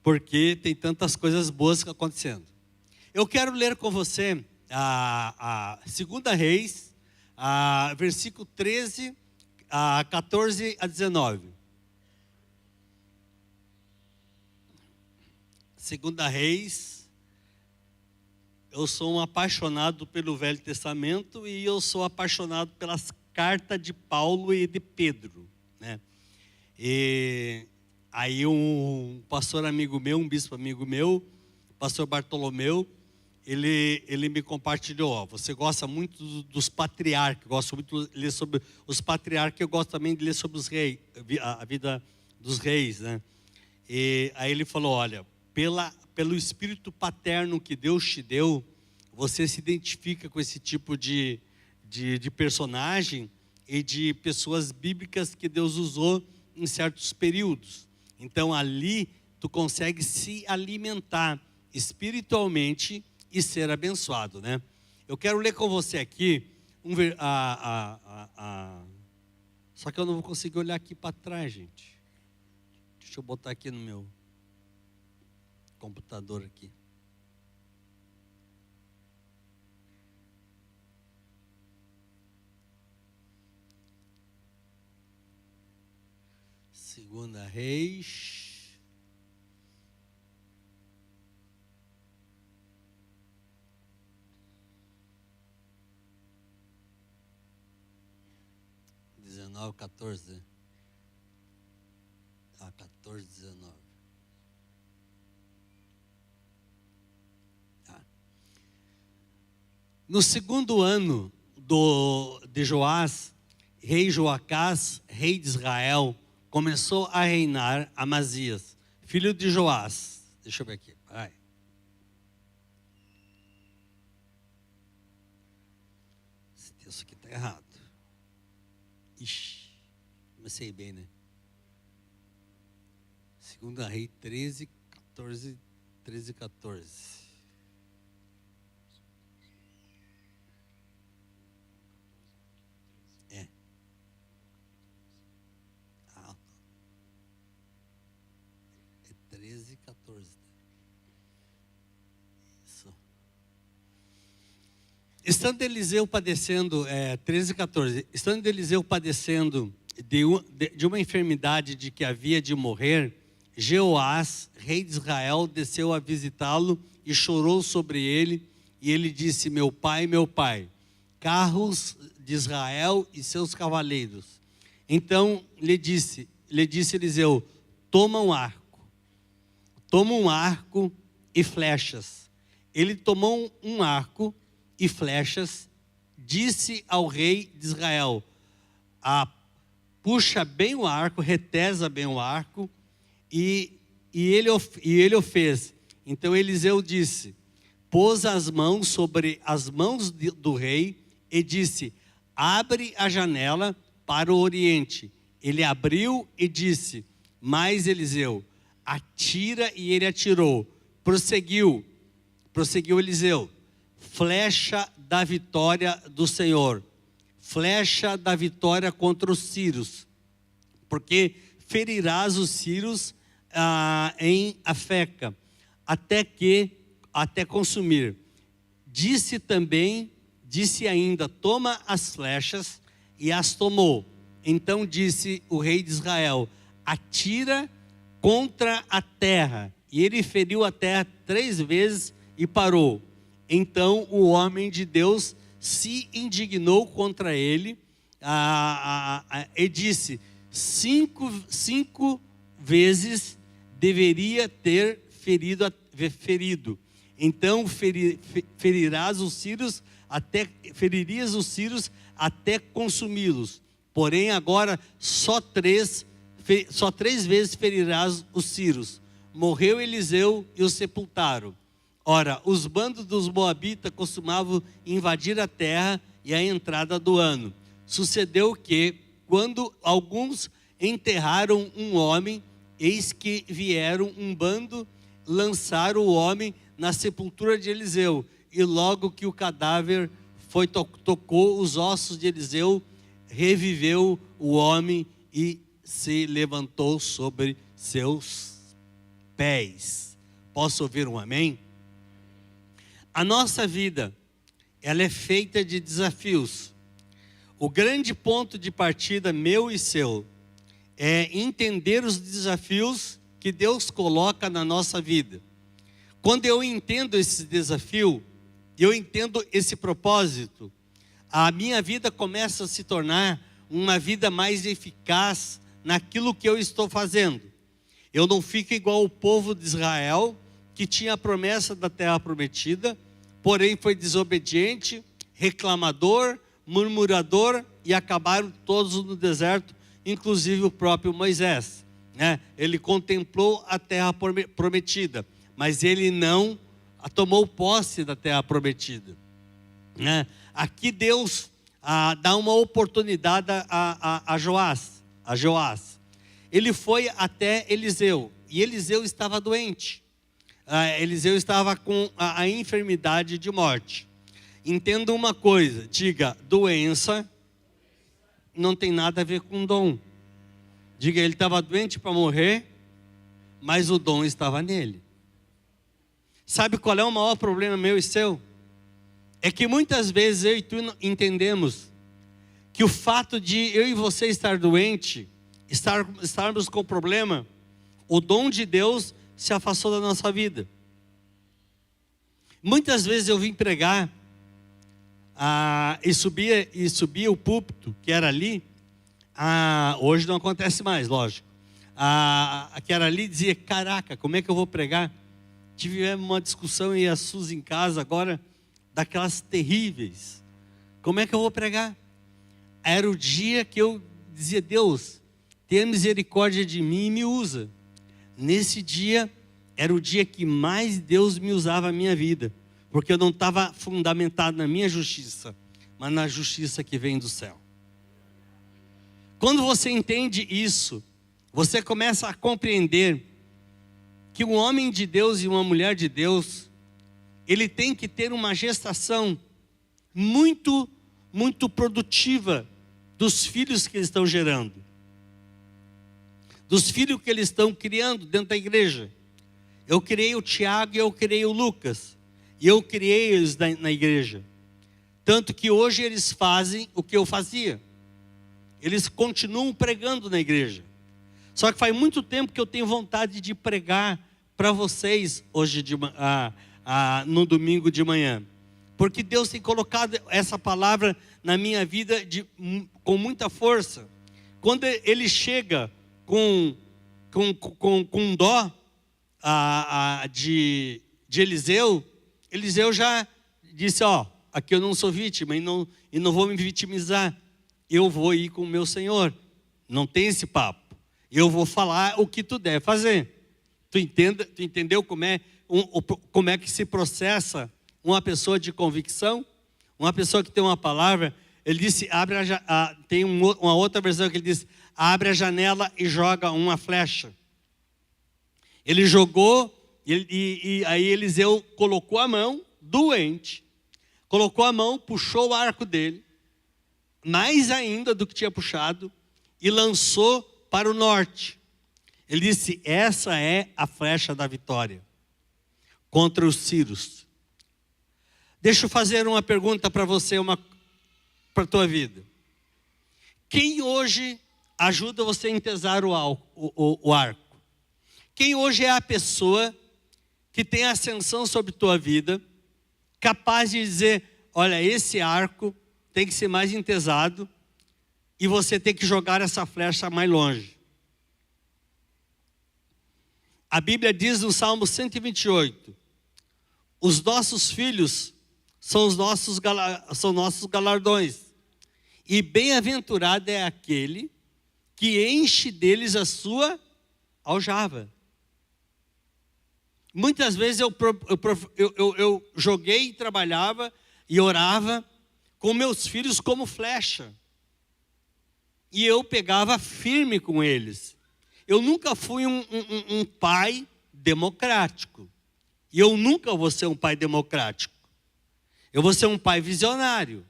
porque tem tantas coisas boas acontecendo. Eu quero ler com você a 2 Reis, versículo 13, 14 a 19. 2 Reis, eu sou um apaixonado pelo Velho Testamento e eu sou apaixonado pelas cartas de Paulo e de Pedro, né? E aí um pastor amigo meu, um bispo amigo meu, pastor Bartolomeu, ele me compartilhou, ó, você gosta muito dos patriarcas, gosto muito de ler sobre os patriarcas, eu gosto também de ler sobre os reis, a vida dos reis, né? E aí ele falou, olha, pelo espírito paterno que Deus te deu, você se identifica com esse tipo de personagem e de pessoas bíblicas que Deus usou em certos períodos. Então ali tu consegue se alimentar espiritualmente e ser abençoado, né? Eu quero ler com você aqui só que eu não vou conseguir olhar aqui para trás, gente. Deixa eu botar aqui no meu computador aqui. Segunda Reis. Ao 14, 14, 19. No segundo ano de Joás, rei Joacás, rei de Israel, começou a reinar Amazias, filho de Joás. Deixa eu ver aqui. Vai. Esse texto aqui está errado. Ixi, comecei bem, né? 2 Reis 13, 14, 13, 14. É. É 13, 14. Isso. Estando Eliseu padecendo, 13, 14. Estando Eliseu padecendo de uma enfermidade de que havia de morrer, Jeoás, rei de Israel, desceu a visitá-lo e chorou sobre ele. E ele disse, meu pai, carros de Israel e seus cavaleiros. Então lhe disse Eliseu, toma um arco e flechas. Ele tomou um arco e flechas, disse ao rei de Israel, puxa bem o arco, retesa bem o arco, e ele o fez. Então Eliseu disse, pôs as mãos sobre as mãos do rei e disse, abre a janela para o oriente. Ele abriu e disse, mas Eliseu, atira, e ele atirou. Prosseguiu Eliseu, flecha da vitória do Senhor, flecha da vitória contra os sírios, porque ferirás os sírios em Afeca, até consumir. Disse ainda, toma as flechas, e as tomou. Então disse o rei de Israel, atira contra a terra. E ele feriu a terra 3 vezes e parou. Então o homem de Deus se indignou contra ele e disse, 5 vezes deveria ter ferido. Então feririas os sírios até consumi-los. Porém agora só 3 vezes ferirás os sírios. Morreu Eliseu e o sepultaram. Ora, os bandos dos moabitas costumavam invadir a terra e a entrada do ano. Sucedeu que, quando alguns enterraram um homem, eis que vieram um bando, lançaram o homem na sepultura de Eliseu. E logo que o cadáver tocou os ossos de Eliseu, reviveu o homem e se levantou sobre seus pés. Posso ouvir um amém? A nossa vida, ela é feita de desafios. O grande ponto de partida meu e seu é entender os desafios que Deus coloca na nossa vida. Quando eu entendo esse desafio, eu entendo esse propósito, a minha vida começa a se tornar uma vida mais eficaz naquilo que eu estou fazendo. Eu não fico igual o povo de Israel, que tinha a promessa da terra prometida, porém foi desobediente, reclamador, murmurador, e acabaram todos no deserto, inclusive o próprio Moisés, né? Ele contemplou a terra prometida, mas ele não tomou posse da terra prometida, né? Aqui Deus dá uma oportunidade a Joás. Ele foi até Eliseu, e Eliseu estava doente. Eliseu estava com a enfermidade de morte. Entenda uma coisa, diga: doença não tem nada a ver com dom. Diga: ele estava doente para morrer, mas o dom estava nele. Sabe qual é o maior problema meu e seu? É que muitas vezes eu e tu entendemos que o fato de eu e você estar doente, estarmos com problema, o dom de Deus se afastou da nossa vida. Muitas vezes eu vim pregar e subia o púlpito que era ali. Hoje não acontece mais, lógico. Que era ali, dizia: caraca, como é que eu vou pregar? Tivemos uma discussão e a Suzy em casa agora, daquelas terríveis. Como é que eu vou pregar? Era o dia que eu dizia: Deus, tenha misericórdia de mim e me usa. Nesse dia, era o dia que mais Deus me usava a minha vida, porque eu não estava fundamentado na minha justiça, mas na justiça que vem do céu. Quando você entende isso, você começa a compreender que um homem de Deus e uma mulher de Deus, ele tem que ter uma gestação muito, muito produtiva dos filhos que eles estão gerando, dos filhos que eles estão criando dentro da igreja. Eu criei o Tiago e eu criei o Lucas, e eu criei eles na igreja, tanto que hoje eles fazem o que eu fazia, eles continuam pregando na igreja. Só que faz muito tempo que eu tenho vontade de pregar para vocês hoje no domingo de manhã, porque Deus tem colocado essa palavra na minha vida com muita força. Quando ele chega com dó de Eliseu, Eliseu já disse: aqui eu não sou vítima e não vou me vitimizar, eu vou ir com o meu Senhor, não tem esse papo, eu vou falar o que tu deve fazer. Tu entendeu como é que se processa uma pessoa de convicção? Uma pessoa que tem uma palavra. Ele disse: tem uma outra versão que ele diz: abre a janela e joga uma flecha. Ele jogou, e aí Eliseu colocou a mão, doente, colocou a mão, puxou o arco dele, mais ainda do que tinha puxado, e lançou para o norte. Ele disse: essa é a flecha da vitória contra os sírios. Deixa eu fazer uma pergunta para você, para a tua vida. Quem hoje ajuda você a entesar o arco? Quem hoje é a pessoa que tem ascensão sobre tua vida, capaz de dizer: olha, esse arco tem que ser mais entesado e você tem que jogar essa flecha mais longe? A Bíblia diz no Salmo 128, os nossos filhos são nossos galardões, e bem-aventurado é aquele que enche deles a sua aljava. Muitas vezes eu joguei e trabalhava e orava com meus filhos como flecha, e eu pegava firme com eles. Eu nunca fui um pai democrático. E eu nunca vou ser um pai democrático. Eu vou ser um pai visionário.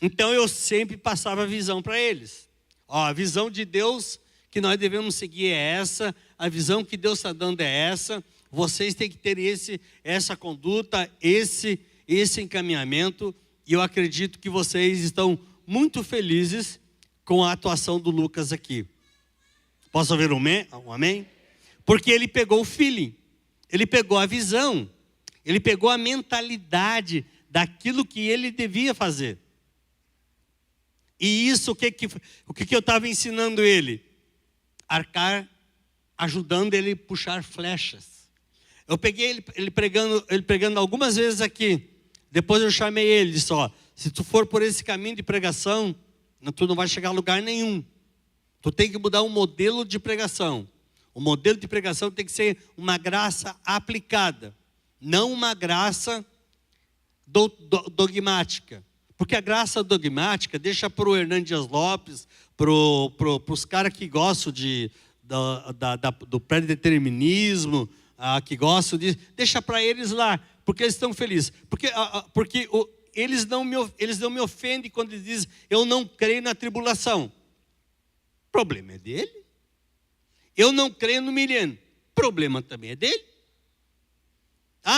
Então eu sempre passava a visão para eles. A visão de Deus que nós devemos seguir é essa, a visão que Deus está dando é essa, vocês têm que ter essa conduta, esse encaminhamento, e eu acredito que vocês estão muito felizes com a atuação do Lucas aqui. Posso ouvir um amém? Porque ele pegou o feeling, ele pegou a visão, ele pegou a mentalidade daquilo que ele devia fazer. E isso, o que eu estava ensinando ele? Arcar, ajudando ele a puxar flechas. Eu peguei ele pregando algumas vezes aqui. Depois eu chamei ele e disse, ó, se tu for por esse caminho de pregação, tu não vai chegar a lugar nenhum. Tu tem que mudar o modelo de pregação. O modelo de pregação tem que ser uma graça aplicada, não uma graça dogmática. Porque a graça dogmática deixa para o Hernando Dias Lopes, para os caras que gostam do predeterminismo, que gostam disso, deixa para eles lá, porque eles estão felizes. Porque eles não me ofendem quando eles dizem, eu não creio na tribulação. O problema é dele. Eu não creio no milênio. O problema também é dele.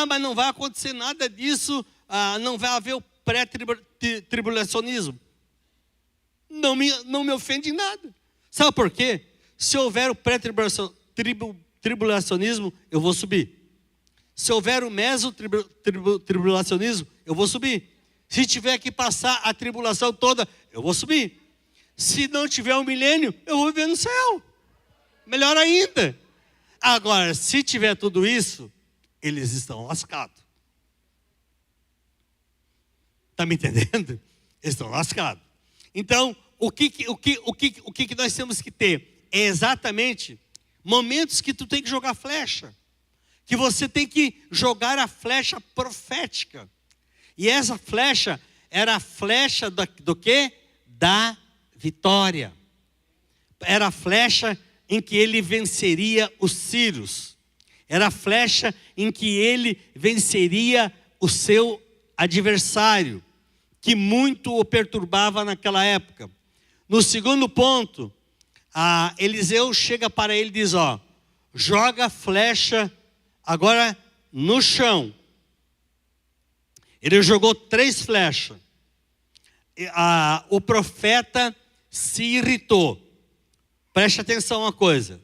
Mas não vai acontecer nada disso, não vai haver o pré-tribulacionismo. Não me ofende em nada. Sabe por quê? Se houver o pré-tribulacionismo, eu vou subir. Se houver o meso-tribulacionismo, eu vou subir. Se tiver que passar a tribulação toda, eu vou subir. Se não tiver um milênio, eu vou viver no céu. Melhor ainda. Agora, se tiver tudo isso, eles estão lascados. Está me entendendo? Eles estão lascados. Então, o que nós temos que ter? É exatamente momentos que tu tem que jogar flecha. Que você tem que jogar a flecha profética. E essa flecha era a flecha do quê? Da vitória. Era a flecha em que ele venceria os sírios. Era a flecha em que ele venceria o seu adversário, que muito o perturbava naquela época. No segundo ponto, Eliseu chega para ele e diz, ó, joga a flecha agora no chão. Ele jogou 3 flechas. O profeta se irritou. Preste atenção uma coisa.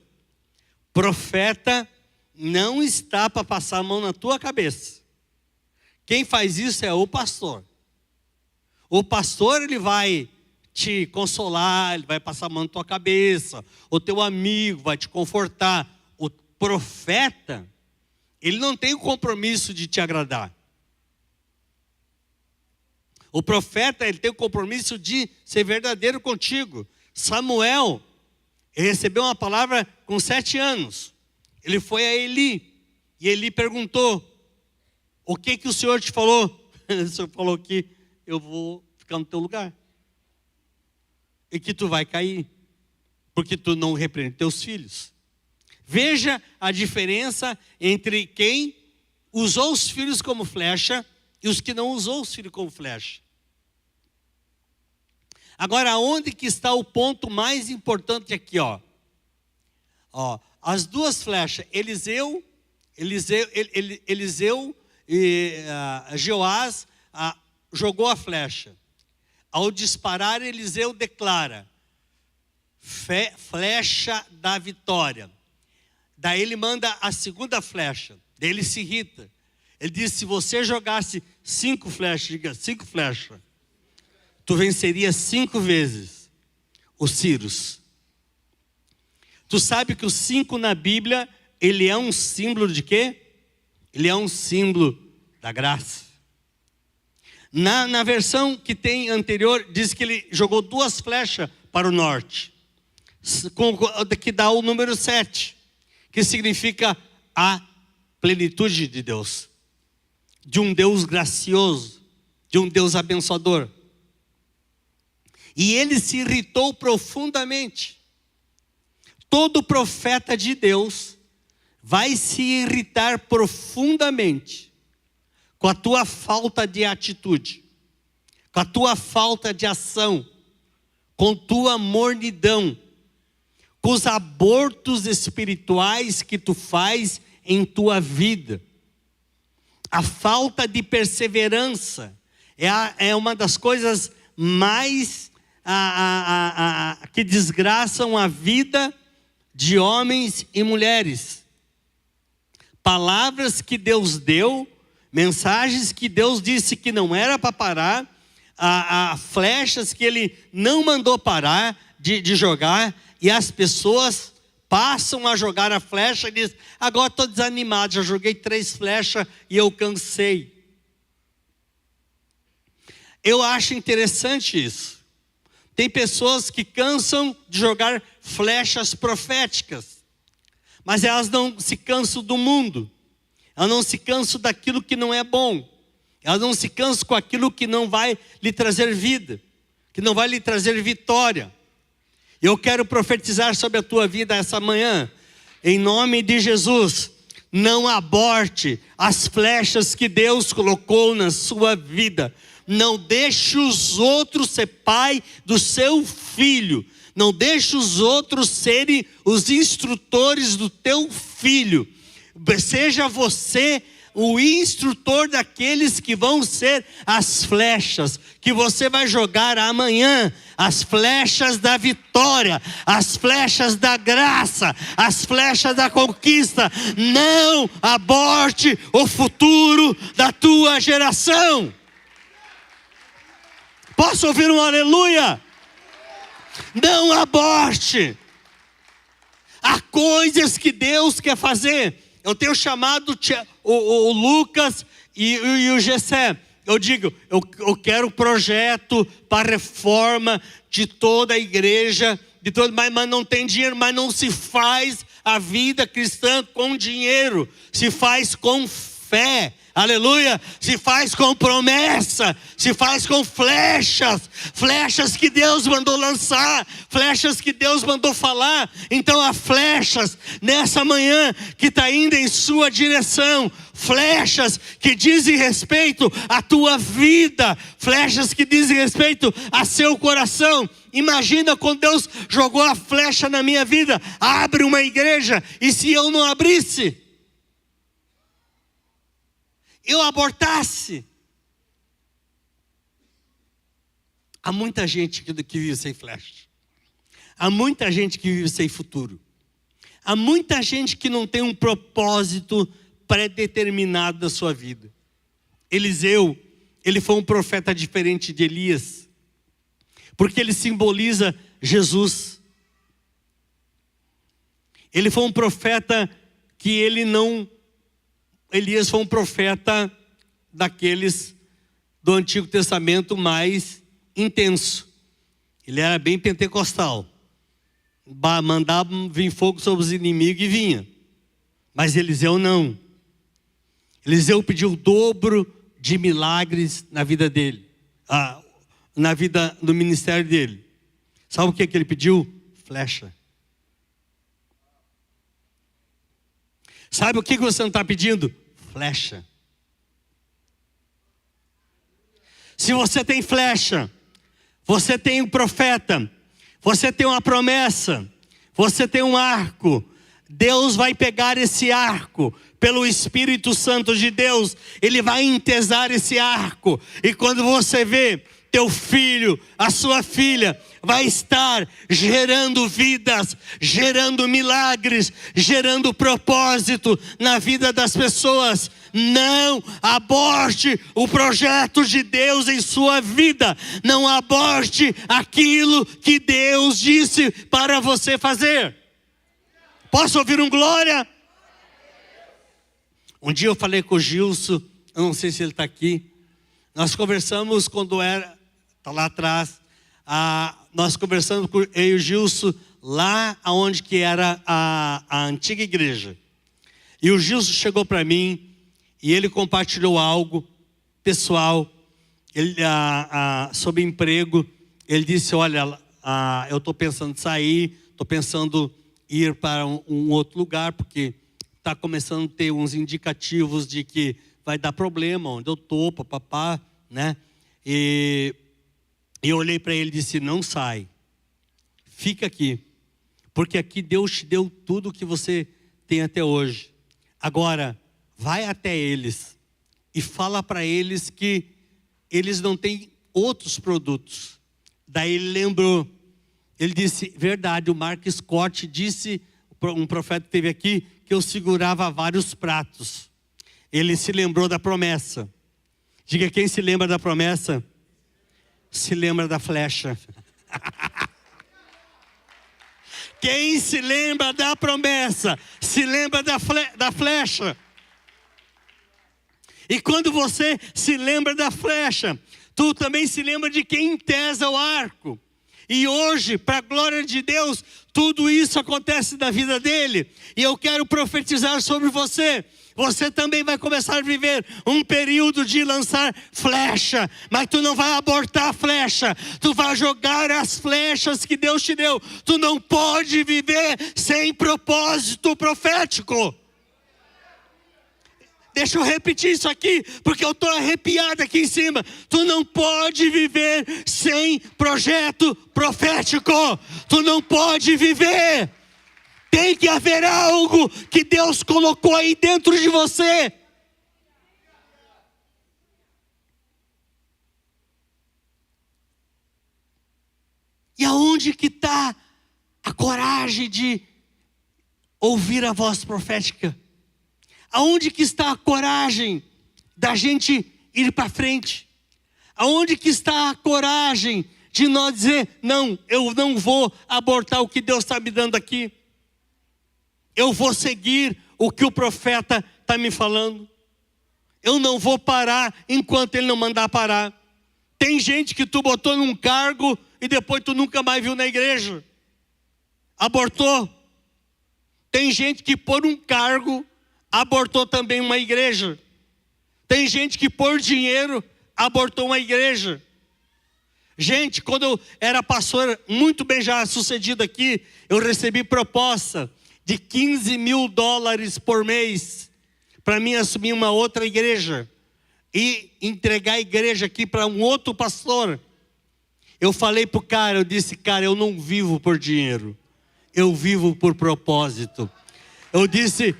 Profeta não está para passar a mão na tua cabeça. Quem faz isso é o pastor. O pastor, ele vai te consolar, ele vai passar a mão na tua cabeça. O teu amigo vai te confortar. O profeta, ele não tem o compromisso de te agradar. O profeta, ele tem o compromisso de ser verdadeiro contigo. Samuel, ele recebeu uma palavra com 7 anos. Ele foi a Eli. E Eli perguntou, o que o Senhor te falou? O Senhor falou que eu vou ficar no teu lugar. E que tu vai cair. Porque tu não repreende teus filhos. Veja a diferença entre quem usou os filhos como flecha e os que não usou os filhos como flecha. Agora, onde que está o ponto mais importante aqui, ó? As duas flechas, Eliseu e Jeoás jogou a flecha. Ao disparar, Eliseu declara, flecha da vitória. Daí ele manda a segunda flecha, daí ele se irrita. Ele diz, se você jogasse 5 flechas, diga 5 flechas, tu venceria 5 vezes os sírios. Tu sabe que o 5 na Bíblia, ele é um símbolo de quê? Ele é um símbolo da graça. Na versão que tem anterior, diz que ele jogou 2 flechas para o norte, que dá o número 7, que significa a plenitude de Deus, de um Deus gracioso, de um Deus abençoador. E ele se irritou profundamente. Todo profeta de Deus vai se irritar profundamente com a tua falta de atitude, com a tua falta de ação, com tua mornidão, com os abortos espirituais que tu faz em tua vida. A falta de perseverança é uma das coisas mais que desgraçam a vida de homens e mulheres. Palavras que Deus deu, mensagens que Deus disse que não era para parar, flechas que Ele não mandou parar de jogar, e as pessoas passam a jogar a flecha e dizem: agora estou desanimado, já joguei 3 flechas e eu cansei. Eu acho interessante isso. Tem pessoas que cansam de jogar flechas proféticas, mas elas não se cansam do mundo, elas não se cansam daquilo que não é bom, elas não se cansam com aquilo que não vai lhe trazer vida, que não vai lhe trazer vitória. Eu quero profetizar sobre a tua vida essa manhã, em nome de Jesus. Não aborte as flechas que Deus colocou na sua vida. Não deixe os outros ser pai do seu filho. Não deixe os outros serem os instrutores do teu filho. Seja você o instrutor daqueles que vão ser as flechas que você vai jogar amanhã, as flechas da vitória, as flechas da graça, as flechas da conquista. Não aborte o futuro da tua geração. Posso ouvir um aleluia? Não aborte. Há coisas que Deus quer fazer. Eu tenho chamado o Lucas e o Gessé. Eu digo, eu quero projeto para reforma de toda a igreja, mas não tem dinheiro, mas não se faz a vida cristã com dinheiro, se faz com fé. Aleluia, se faz com promessa, se faz com flechas que Deus mandou lançar, flechas que Deus mandou falar. Então há flechas nessa manhã que está indo em sua direção, flechas que dizem respeito à tua vida, flechas que dizem respeito a seu coração. Imagina quando Deus jogou a flecha na minha vida: abre uma igreja, e se eu não abrisse, eu abortasse? Há muita gente que vive sem flecha. Há muita gente que vive sem futuro. Há muita gente que não tem um propósito pré-determinado da sua vida. Eliseu, ele foi um profeta diferente de Elias, porque ele simboliza Jesus. Ele foi um profeta que Elias foi um profeta daqueles do Antigo Testamento mais intenso. Ele era bem pentecostal. Mandava vir fogo sobre os inimigos e vinha. Mas Eliseu não. Eliseu pediu o dobro de milagres na vida dele. No ministério dele. Sabe o que ele pediu? Flecha. Sabe o que você não está pedindo? Flecha. Se você tem flecha, você tem um profeta, você tem uma promessa, você tem um arco. Deus vai pegar esse arco pelo Espírito Santo de Deus. Ele vai entesar esse arco. E quando você vê, teu filho, a sua filha vai estar gerando vidas, gerando milagres, gerando propósito na vida das pessoas. Não aborte o projeto de Deus em sua vida. Não aborte aquilo que Deus disse para você fazer. Posso ouvir um glória? Um dia eu falei com o Gilson, eu não sei se ele está aqui. Nós conversamos quando está lá atrás. Nós conversamos com eu e o Gilson lá onde que era a antiga igreja. E o Gilson chegou para mim e ele compartilhou algo pessoal sobre emprego. Ele disse: olha, eu estou pensando em sair, estou pensando em ir para um outro lugar, porque está começando a ter uns indicativos de que vai dar problema onde eu estou, papapá, né? E eu olhei para ele e disse: não sai, fica aqui, Porque aqui Deus te deu tudo o que você tem até hoje. Agora, vai até eles e fala para eles que eles não têm outros produtos. Daí ele lembrou, ele disse, verdade, o Mark Scott disse, um profeta que esteve aqui, que eu segurava vários pratos. Ele se lembrou da promessa. Diga, quem se lembra da promessa, se lembra da flecha. Quem se lembra da promessa, se lembra da flecha. E quando você se lembra da flecha, tu também se lembra de quem entesa o arco. E hoje, para a glória de Deus, tudo isso acontece na vida dele. E eu quero profetizar sobre você. Você também vai começar a viver um período de lançar flecha. Mas tu não vai abortar a flecha. Tu vai jogar as flechas que Deus te deu. Tu não pode viver sem propósito profético. Deixa eu repetir isso aqui, porque eu estou arrepiado aqui em cima. Tu não pode viver sem projeto profético. Tu não pode viver. Tem que haver algo que Deus colocou aí dentro de você. E aonde que está a coragem de ouvir a voz profética? Aonde que está a coragem da gente ir para frente? Aonde que está a coragem de nós dizer, não, eu não vou abortar o que Deus está me dando aqui. Eu vou seguir o que o profeta está me falando. Eu não vou parar enquanto ele não mandar parar. Tem gente que tu botou num cargo e depois tu nunca mais viu na igreja. Abortou. Tem gente que por um cargo abortou também uma igreja. Tem gente que por dinheiro abortou uma igreja. Gente, quando eu era pastor, muito bem já sucedido aqui, eu recebi proposta de $15.000 por mês para mim assumir uma outra igreja e entregar a igreja aqui para um outro pastor. Eu falei pro cara, eu disse, cara, eu não vivo por dinheiro, eu vivo por propósito. Eu disse,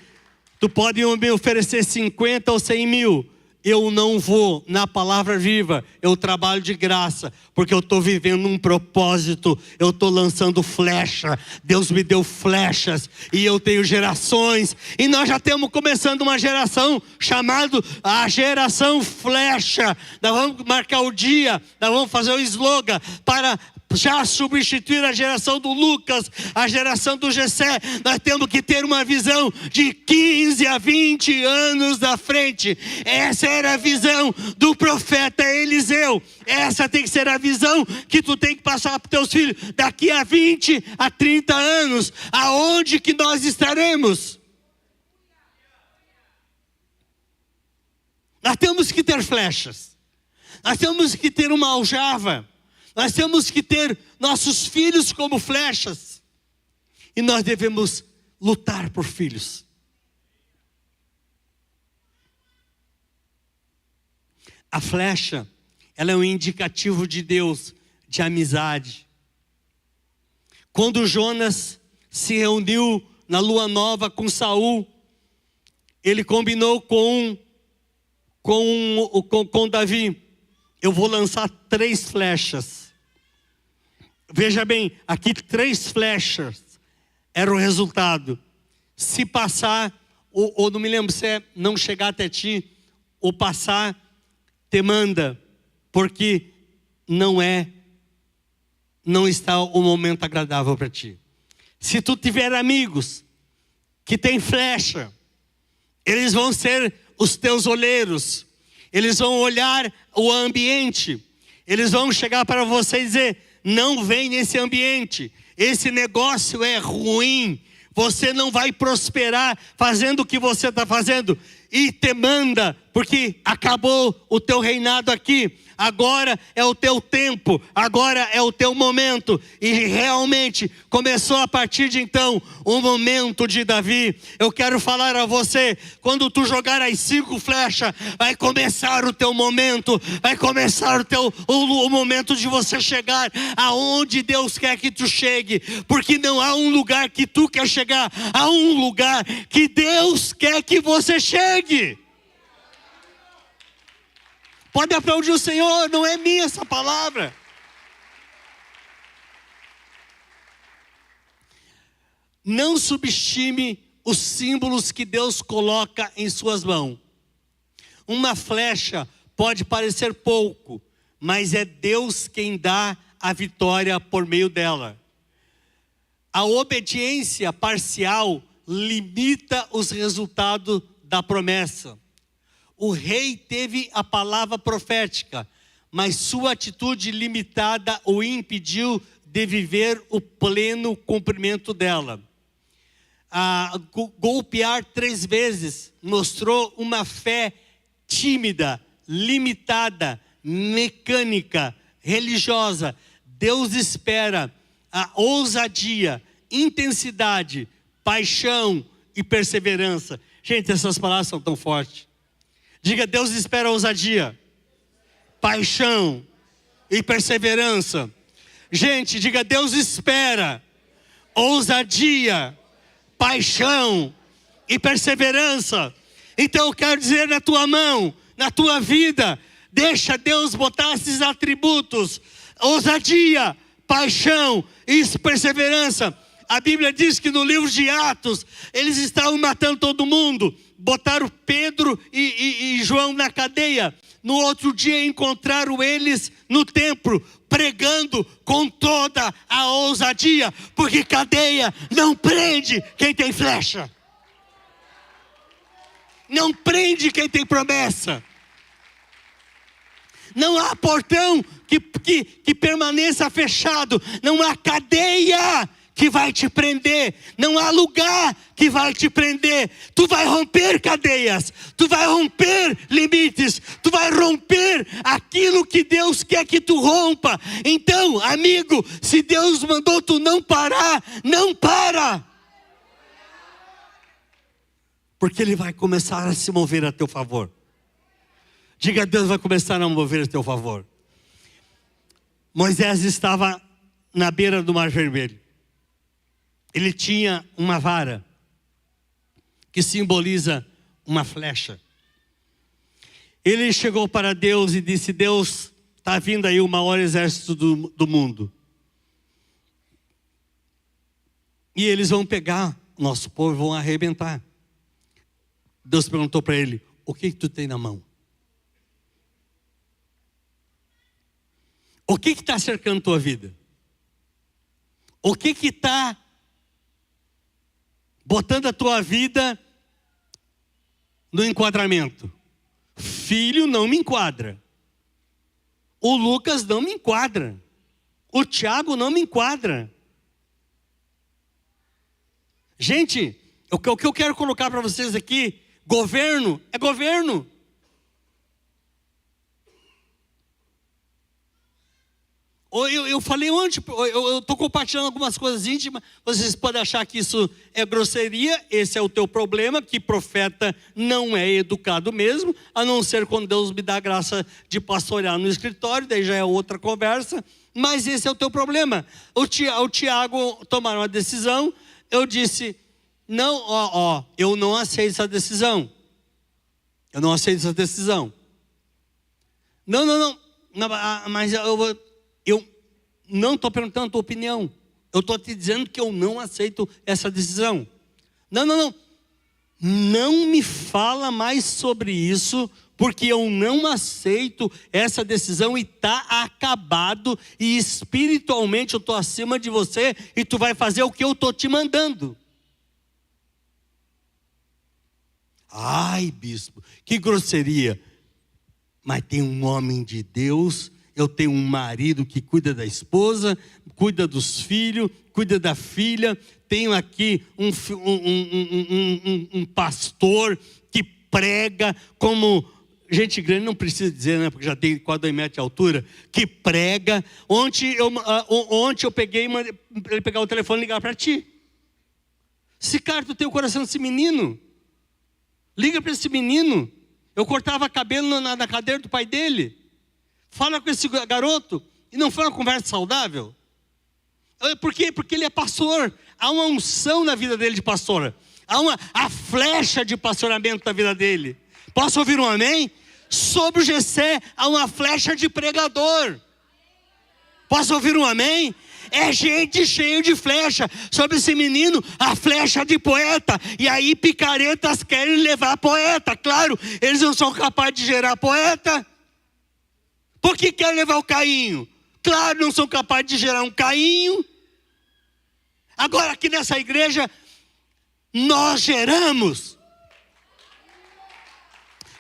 tu pode me oferecer 50 ou 100 mil, eu não vou. Na palavra viva, eu trabalho de graça, porque eu estou vivendo um propósito. Eu estou lançando flecha. Deus me deu flechas e eu tenho gerações. E nós já estamos começando uma geração chamada a geração flecha. Nós vamos marcar o dia, nós vamos fazer o slogan para já substituir a geração do Lucas, a geração do Gessé. Nós temos que ter uma visão de 15 a 20 anos da frente. Essa era a visão do profeta Eliseu. Essa tem que ser a visão que tu tem que passar para os teus filhos. Daqui a 20 a 30 anos, aonde que nós estaremos? Nós temos que ter flechas. Nós temos que ter uma aljava. Nós temos que ter nossos filhos como flechas. E nós devemos lutar por filhos. A flecha, ela é um indicativo de Deus, de amizade. Quando Jonas se reuniu na lua nova com Saul, ele combinou com Davi, eu vou lançar 3 flechas. Veja bem, aqui 3 flechas era o resultado. Se passar, ou não me lembro se é não chegar até ti, ou passar, te manda, porque não está o momento agradável para ti. Se tu tiver amigos que tem flecha, eles vão ser os teus olheiros. Eles vão olhar o ambiente. Eles vão chegar para você e dizer, não vem nesse ambiente. Esse negócio é ruim. Você não vai prosperar fazendo o que você está fazendo. E te manda, porque acabou o teu reinado aqui. agora é o teu tempo, agora é o teu momento. E realmente começou a partir de então o momento de Davi. Eu quero falar a você, quando tu jogar as 5 flechas, vai começar o teu momento, vai começar o momento de você chegar aonde Deus quer que tu chegue, porque não há um lugar que tu quer chegar, há um lugar que Deus quer que você chegue. Pode aplaudir o Senhor, não é minha essa palavra. Não subestime os símbolos que Deus coloca em suas mãos. Uma flecha pode parecer pouco, mas é Deus quem dá a vitória por meio dela. A obediência parcial limita os resultados da promessa. O rei teve a palavra profética, mas sua atitude limitada o impediu de viver o pleno cumprimento dela. Golpear 3 vezes mostrou uma fé tímida, limitada, mecânica, religiosa. Deus espera a ousadia, intensidade, paixão e perseverança. Gente, essas palavras são tão fortes. Diga, Deus espera ousadia, paixão e perseverança. Gente, diga, Deus espera ousadia, paixão e perseverança. Então eu quero dizer na tua mão, na tua vida, deixa Deus botar esses atributos: ousadia, paixão e perseverança. A Bíblia diz que no livro de Atos, eles estavam matando todo mundo. Botaram Pedro e João na cadeia. No outro dia encontraram eles no templo, pregando com toda a ousadia. Porque cadeia não prende quem tem flecha. Não prende quem tem promessa. Não há portão que permaneça fechado. Não há cadeia que vai te prender, não há lugar que vai te prender. Tu vai romper cadeias, tu vai romper limites, tu vai romper aquilo que Deus quer que tu rompa. Então, amigo, se Deus mandou tu não parar, não para, porque Ele vai começar a se mover a teu favor. Diga, Deus vai começar a mover a teu favor. Moisés estava na beira do Mar Vermelho. Ele tinha uma vara que simboliza uma flecha. Ele chegou para Deus e disse: Deus, está vindo aí o maior exército do mundo. E eles vão pegar nosso povo e vão arrebentar. Deus perguntou para ele: o que tu tem na mão? O que está cercando tua vida? O que está botando a tua vida no enquadramento? Filho não me enquadra. O Lucas não me enquadra. O Tiago não me enquadra. Gente, o que eu quero colocar para vocês aqui: governo é governo. Eu falei ontem, eu estou compartilhando algumas coisas íntimas. Vocês podem achar que isso é grosseria. Esse é o teu problema, que profeta não é educado mesmo, a não ser quando Deus me dá a graça de pastorear no escritório, daí já é outra conversa. Mas esse é o teu problema. O Tiago tomaram uma decisão. Eu disse: não, eu não aceito essa decisão. Eu não aceito essa decisão. Não, mas eu não estou perguntando a tua opinião. Eu estou te dizendo que eu não aceito essa decisão. Não me fala mais sobre isso, porque eu não aceito essa decisão e está acabado. E espiritualmente eu estou acima de você e tu vai fazer o que eu estou te mandando. Ai, bispo, que grosseria. Mas tem um homem de Deus. Eu tenho um marido que cuida da esposa, cuida dos filhos, cuida da filha. Tenho aqui um pastor que prega como gente grande não precisa dizer, né? Porque já tem quase 2 metros de altura, que prega. Ontem eu peguei e mandei ele pegar o telefone e ligar para ti. Se cara, tu tem o coração desse menino, liga para esse menino. Eu cortava cabelo na cadeira do pai dele. Fala com esse garoto. E não foi uma conversa saudável. Por quê? Porque ele é pastor. Há uma unção na vida dele de pastor. Há flecha de pastoramento na vida dele. Posso ouvir um amém? Sobre o Jessé há uma flecha de pregador. Posso ouvir um amém? É gente cheia de flecha. Sobre esse menino, a flecha de poeta. E aí picaretas querem levar poeta. Claro, eles não são capazes de gerar poeta. Por que querem levar o Cainho? Claro, não são capazes de gerar um Cainho. Agora aqui nessa igreja, nós geramos.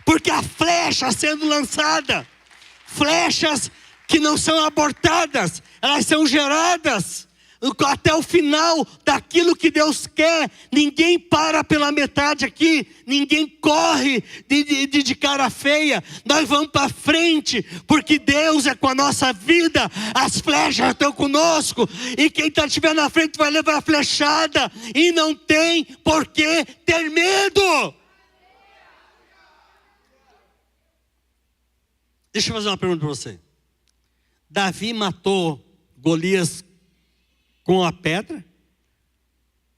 Porque a flecha sendo lançada, flechas que não são abortadas, elas são geradas até o final daquilo que Deus quer. Ninguém para pela metade aqui, ninguém corre de cara feia. Nós vamos para frente, porque Deus é com a nossa vida. As flechas estão conosco, e quem estiver na frente vai levar a flechada, e não tem por que ter medo. Deixa eu fazer uma pergunta para você. Davi matou Golias com a pedra?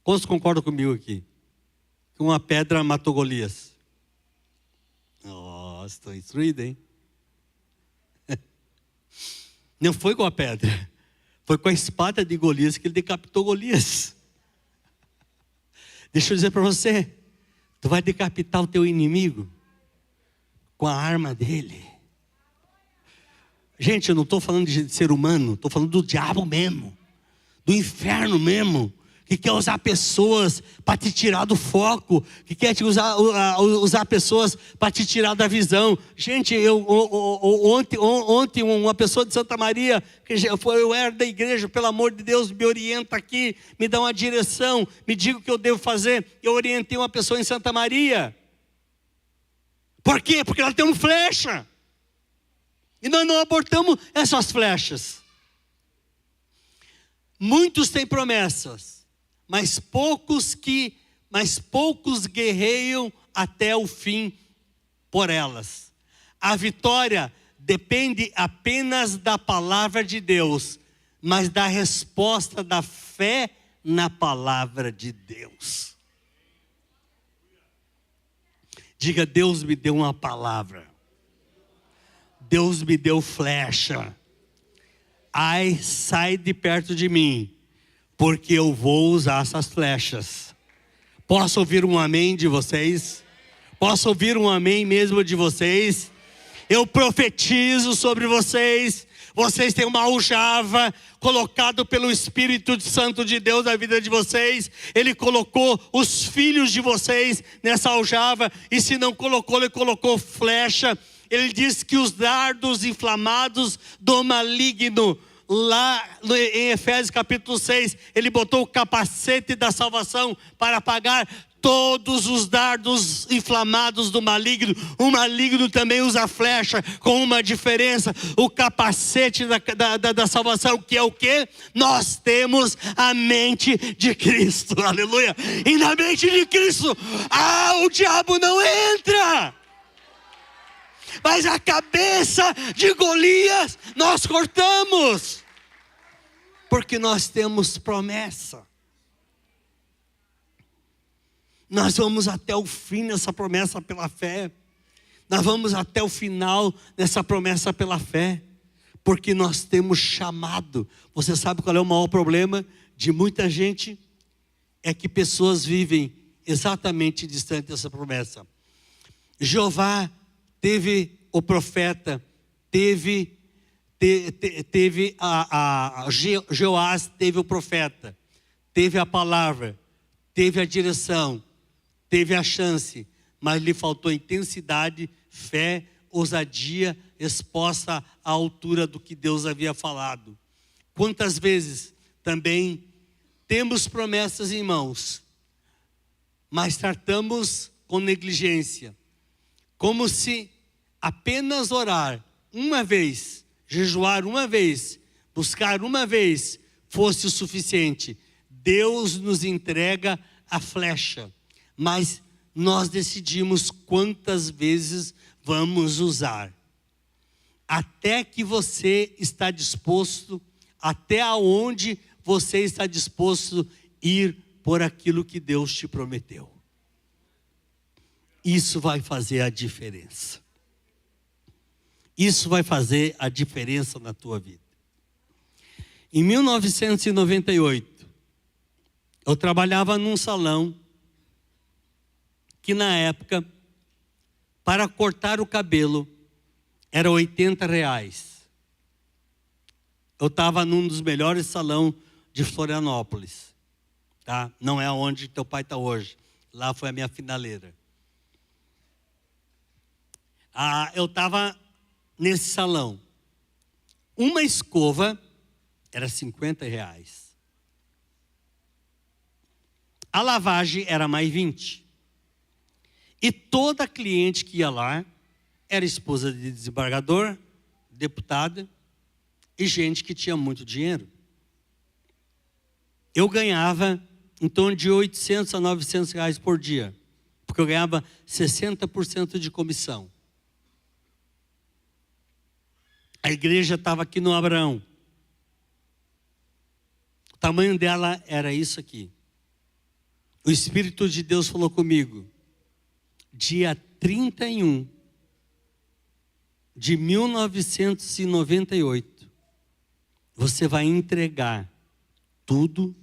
Quantos concordam comigo aqui? Com uma pedra matou Golias. Nossa, estou instruído, hein? Não foi com a pedra. Foi com a espada de Golias que ele decapitou Golias. Deixa eu dizer para você. Tu vai decapitar o teu inimigo com a arma dele. Gente, eu não estou falando de ser humano, estou falando do diabo mesmo, do inferno mesmo, que quer usar pessoas para te tirar do foco, que quer te usar pessoas para te tirar da visão. Gente, ontem uma pessoa de Santa Maria, eu era da igreja, pelo amor de Deus, me orienta aqui, me dá uma direção, me diga o que eu devo fazer. Eu orientei uma pessoa em Santa Maria. Por quê? Porque ela tem uma flecha. E nós não abortamos essas flechas. Muitos têm promessas, mas poucos guerreiam até o fim por elas. A vitória depende apenas da palavra de Deus, mas da resposta da fé na palavra de Deus. Diga: Deus me deu uma palavra. Deus me deu flecha. Ai, sai de perto de mim, porque eu vou usar essas flechas. Posso ouvir um amém de vocês? Posso ouvir um amém mesmo de vocês? Eu profetizo sobre vocês. Vocês têm uma aljava colocado pelo Espírito Santo de Deus na vida de vocês. Ele colocou os filhos de vocês nessa aljava. E se não colocou, ele colocou flecha. Ele diz que os dardos inflamados do maligno, lá em Efésios capítulo 6, ele botou o capacete da salvação para apagar todos os dardos inflamados do maligno. O maligno também usa flecha, com uma diferença: o capacete da salvação, que é o quê? Nós temos a mente de Cristo, aleluia. E na mente de Cristo, o diabo não entra. Mas a cabeça de Golias nós cortamos, porque nós temos promessa. Nós vamos até o fim nessa promessa pela fé. Nós vamos até o final nessa promessa pela fé, porque nós temos chamado. Você sabe qual é o maior problema de muita gente? É que pessoas vivem exatamente distante dessa promessa. Jeová teve o profeta, Joás teve o profeta, teve a palavra, teve a direção, teve a chance, mas lhe faltou intensidade, fé, ousadia, exposta à altura do que Deus havia falado. Quantas vezes também temos promessas em mãos, mas tratamos com negligência, como se apenas orar uma vez, jejuar uma vez, buscar uma vez, fosse o suficiente. Deus nos entrega a flecha, mas nós decidimos quantas vezes vamos usar. Até que você está disposto, até aonde você está disposto a ir por aquilo que Deus te prometeu. Isso vai fazer a diferença. Isso vai fazer a diferença na tua vida. Em 1998, eu trabalhava num salão que na época, para cortar o cabelo, era R$80. Eu estava num dos melhores salões de Florianópolis. Tá? Não é onde teu pai está hoje. Lá foi a minha finaleira. Eu estava nesse salão. Uma escova era R$50. A lavagem era mais 20. E toda cliente que ia lá era esposa de desembargador, deputada e gente que tinha muito dinheiro. Eu ganhava em torno de R$800 a R$900 por dia, porque eu ganhava 60% de comissão. A igreja estava aqui no Abraão. O tamanho dela era isso aqui. O Espírito de Deus falou comigo, dia 31 de 1998, você vai entregar tudo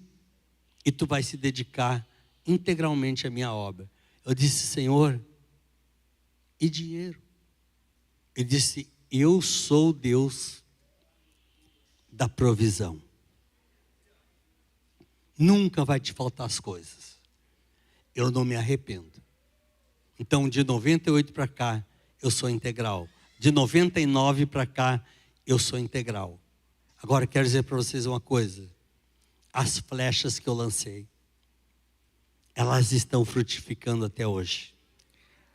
e tu vai se dedicar integralmente à minha obra. Eu disse, Senhor, e dinheiro? Ele disse, eu sou Deus da provisão. Nunca vai te faltar as coisas. Eu não me arrependo. Então, de 98 para cá, eu sou integral. De 99 para cá, eu sou integral. Agora, quero dizer para vocês uma coisa. As flechas que eu lancei, elas estão frutificando até hoje.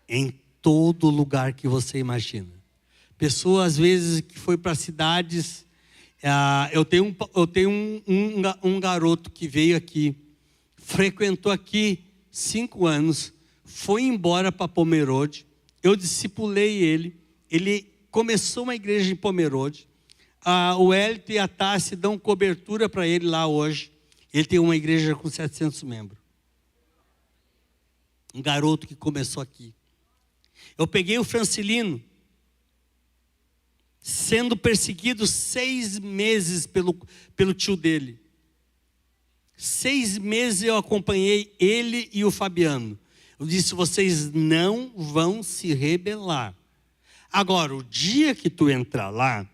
Em todo lugar que você imagina. Pessoas, às vezes, que foi para cidades... eu tenho um garoto que veio aqui, frequentou aqui 5 anos, foi embora para Pomerode, eu discipulei ele começou uma igreja em Pomerode, o Hélito e a Tassi dão cobertura para ele lá hoje, ele tem uma igreja com 700 membros. Um garoto que começou aqui. Eu peguei o Francilino, sendo perseguido 6 meses pelo tio dele. 6 meses eu acompanhei ele e o Fabiano. Eu disse, vocês não vão se rebelar. Agora, o dia que tu entrar lá,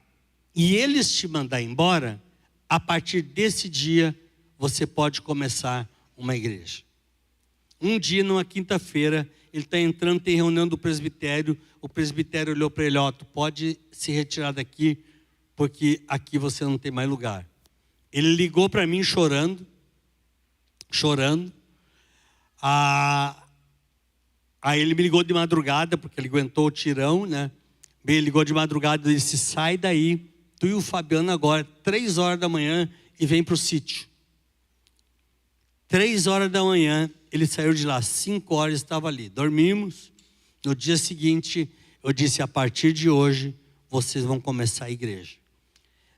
e eles te mandar embora, a partir desse dia, você pode começar uma igreja. Um dia, numa quinta-feira, ele está entrando, tem reunião do presbitério, o presbitério olhou para ele, tu pode se retirar daqui, porque aqui você não tem mais lugar. Ele ligou para mim chorando, aí ele me ligou de madrugada, porque ele aguentou o tirão, né? Ele ligou de madrugada e disse, sai daí, tu e o Fabiano agora, 3 horas da manhã, e vem para o sítio. 3 horas da manhã, ele saiu de lá, 5 horas estava ali. Dormimos, no dia seguinte, eu disse, a partir de hoje, vocês vão começar a igreja. Eu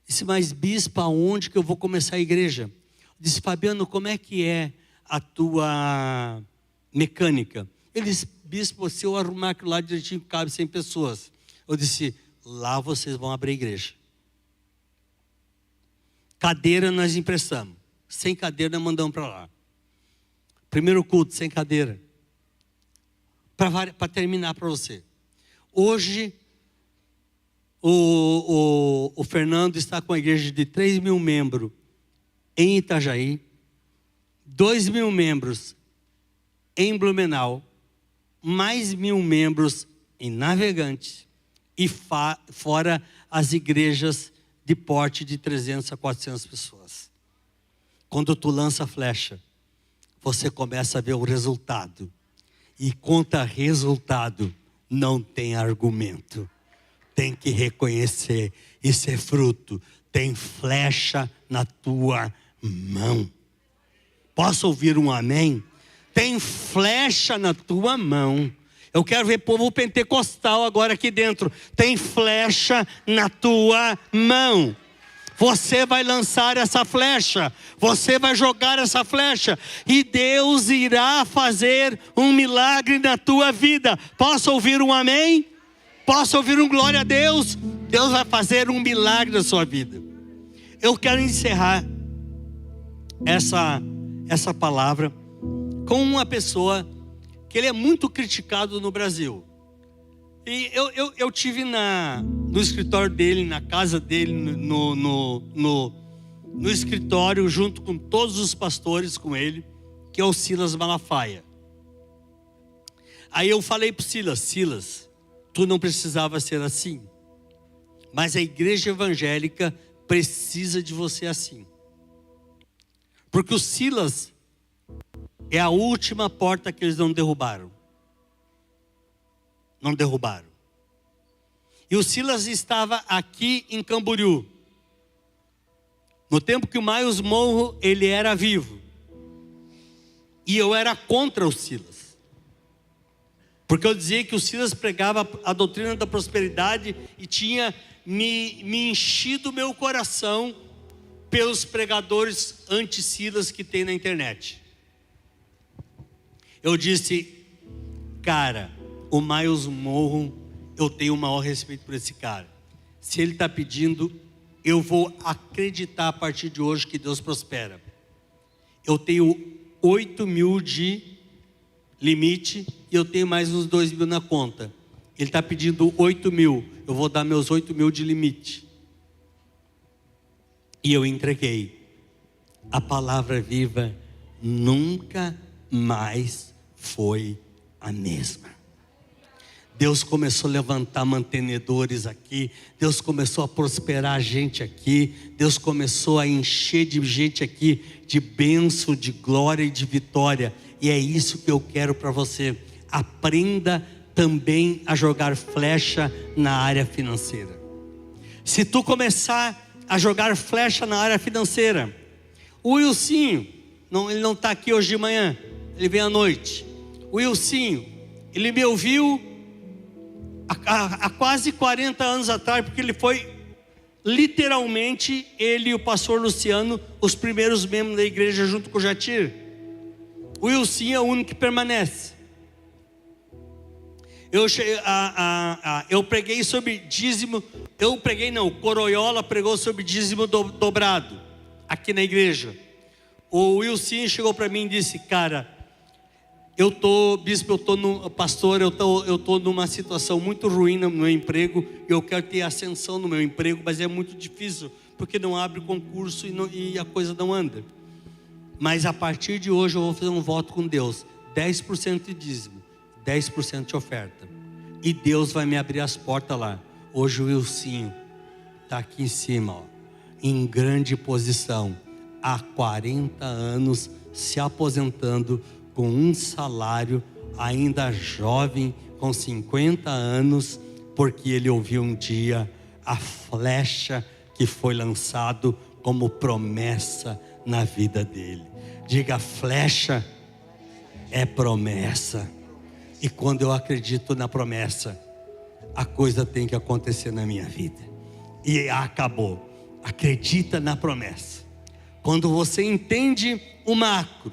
disse, mas bispo, aonde que eu vou começar a igreja? Eu disse, Fabiano, como é que é a tua mecânica? Ele disse, bispo, se eu arrumar aquilo lá direitinho, cabe 100 pessoas. Eu disse, lá vocês vão abrir igreja. Cadeira nós emprestamos. Sem cadeira nós mandamos para lá. Primeiro culto, sem cadeira. Para terminar para você. Hoje, o Fernando está com a igreja de 3.000 membros em Itajaí, 2.000 membros em Blumenau, mais 1.000 membros em Navegantes e fora as igrejas de porte de 300 a 400 pessoas. Quando tu lança a flecha, você começa a ver o resultado. E contra resultado, não tem argumento. tem que reconhecer e ser fruto. Tem flecha na tua mão. Posso ouvir um amém? Tem flecha na tua mão. Eu quero ver povo pentecostal agora aqui dentro. Tem flecha na tua mão. Você vai lançar essa flecha. Você vai jogar essa flecha. E Deus irá fazer um milagre na tua vida. Posso ouvir um amém? Posso ouvir um glória a Deus? Deus vai fazer um milagre na sua vida. Eu quero encerrar essa palavra com uma pessoa que ele é muito criticado no Brasil. E eu tive no escritório dele, na casa dele, no escritório, junto com todos os pastores com ele, que é o Silas Malafaia. Aí eu falei para o Silas, tu não precisava ser assim, mas a igreja evangélica precisa de você assim. Porque o Silas é a última porta que eles não derrubaram. Não derrubaram. E o Silas estava aqui em Camboriú. No tempo que o Miles Monroe, ele era vivo. E eu era contra o Silas. Porque eu dizia que o Silas pregava a doutrina da prosperidade e tinha me enchido meu coração pelos pregadores anti-Silas que tem na internet. Eu disse, cara, o Miles Monroe, eu tenho o maior respeito por esse cara. Se ele está pedindo, eu vou acreditar a partir de hoje que Deus prospera. Eu tenho 8.000 de limite e eu tenho mais uns 2.000 na conta. Ele está pedindo 8.000, eu vou dar meus 8.000 de limite. E eu entreguei. A palavra viva nunca mais foi a mesma. Deus começou a levantar mantenedores aqui. Deus começou a prosperar a gente aqui. Deus começou a encher de gente aqui, de bênção, de glória e de vitória. E é isso que eu quero para você. Aprenda também a jogar flecha na área financeira. Se tu começar a jogar flecha na área financeira, o Wilsinho, ele não está aqui hoje de manhã, ele vem à noite. O Wilsinho, ele me ouviu há quase 40 anos atrás, porque ele foi literalmente, ele e o pastor Luciano, os primeiros membros da igreja junto com o Jatir. O Wilsinho é o único que permanece. Eu preguei sobre dízimo, Coroiola pregou sobre dízimo dobrado, aqui na igreja. O Wilson chegou para mim e disse, cara, pastor, eu tô numa situação muito ruim no meu emprego, eu quero ter ascensão no meu emprego, mas é muito difícil, porque não abre concurso e a coisa não anda. Mas a partir de hoje eu vou fazer um voto com Deus, 10% de dízimo, 10% de oferta, e Deus vai me abrir as portas lá. Hoje o Wilson está aqui em cima, ó, em grande posição, há 40 anos, se aposentando com um salário, ainda jovem, com 50 anos, porque ele ouviu um dia a flecha que foi lançado como promessa na vida dele. Diga, flecha é promessa. E quando eu acredito na promessa, a coisa tem que acontecer na minha vida. E acabou. Acredita na promessa. Quando você entende o macro,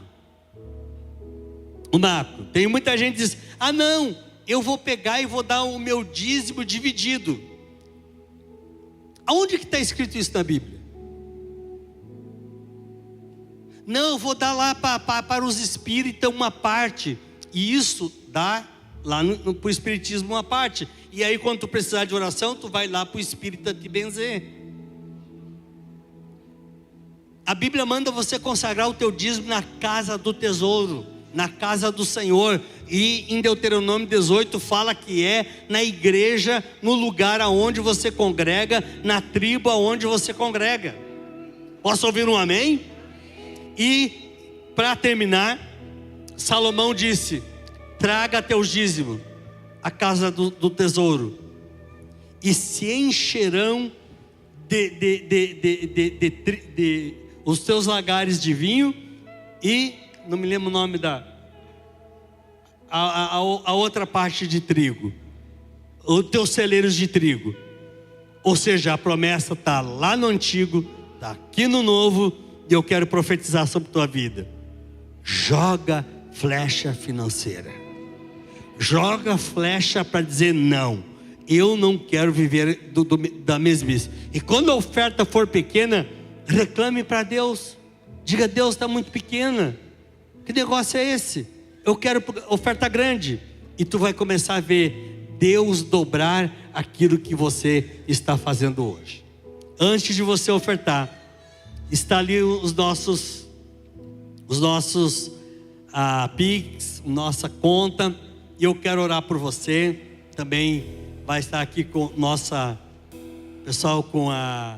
tem muita gente que diz, não, eu vou pegar e vou dar o meu dízimo dividido. Aonde que está escrito isso na Bíblia? Não, eu vou dar lá para os espíritas uma parte. E isso dá lá para o espiritismo uma parte. E aí quando tu precisar de oração, tu vai lá para o espírita te benzer. A Bíblia manda você consagrar o teu dízimo na casa do tesouro, na casa do Senhor. E em Deuteronômio 18 fala que é na igreja, no lugar aonde você congrega, na tribo aonde você congrega. Posso ouvir um amém? E para terminar, Salomão disse, traga teus dízimos à casa do tesouro, e se encherão os teus lagares de vinho e, não me lembro o nome a outra parte de trigo, os teus celeiros de trigo. Ou seja, a promessa está lá no antigo, está aqui no novo, e eu quero profetizar sobre a tua vida. Joga flecha financeira, joga flecha para dizer não, eu não quero viver da mesmice. E quando a oferta for pequena, reclame para Deus, diga: Deus, está muito pequena, que negócio é esse? Eu quero oferta grande. E tu vai começar a ver Deus dobrar aquilo que você está fazendo hoje. Antes de você ofertar, está ali os nossos Pix, nossa conta, e eu quero orar por você. Também vai estar aqui com nossa pessoal, com a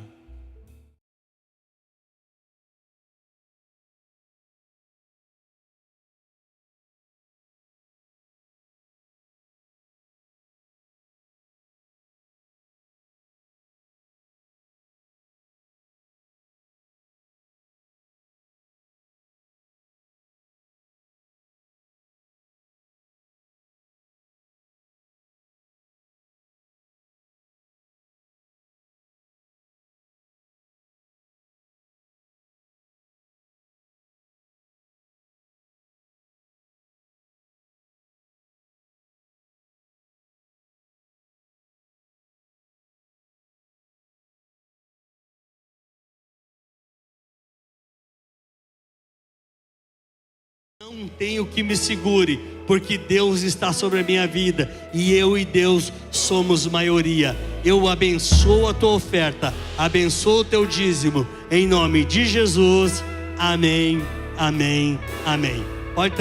não tenho que me segure, porque Deus está sobre a minha vida, e eu e Deus somos maioria. Eu abençoo a tua oferta, abençoo o teu dízimo, em nome de Jesus. Amém, amém, amém. Pode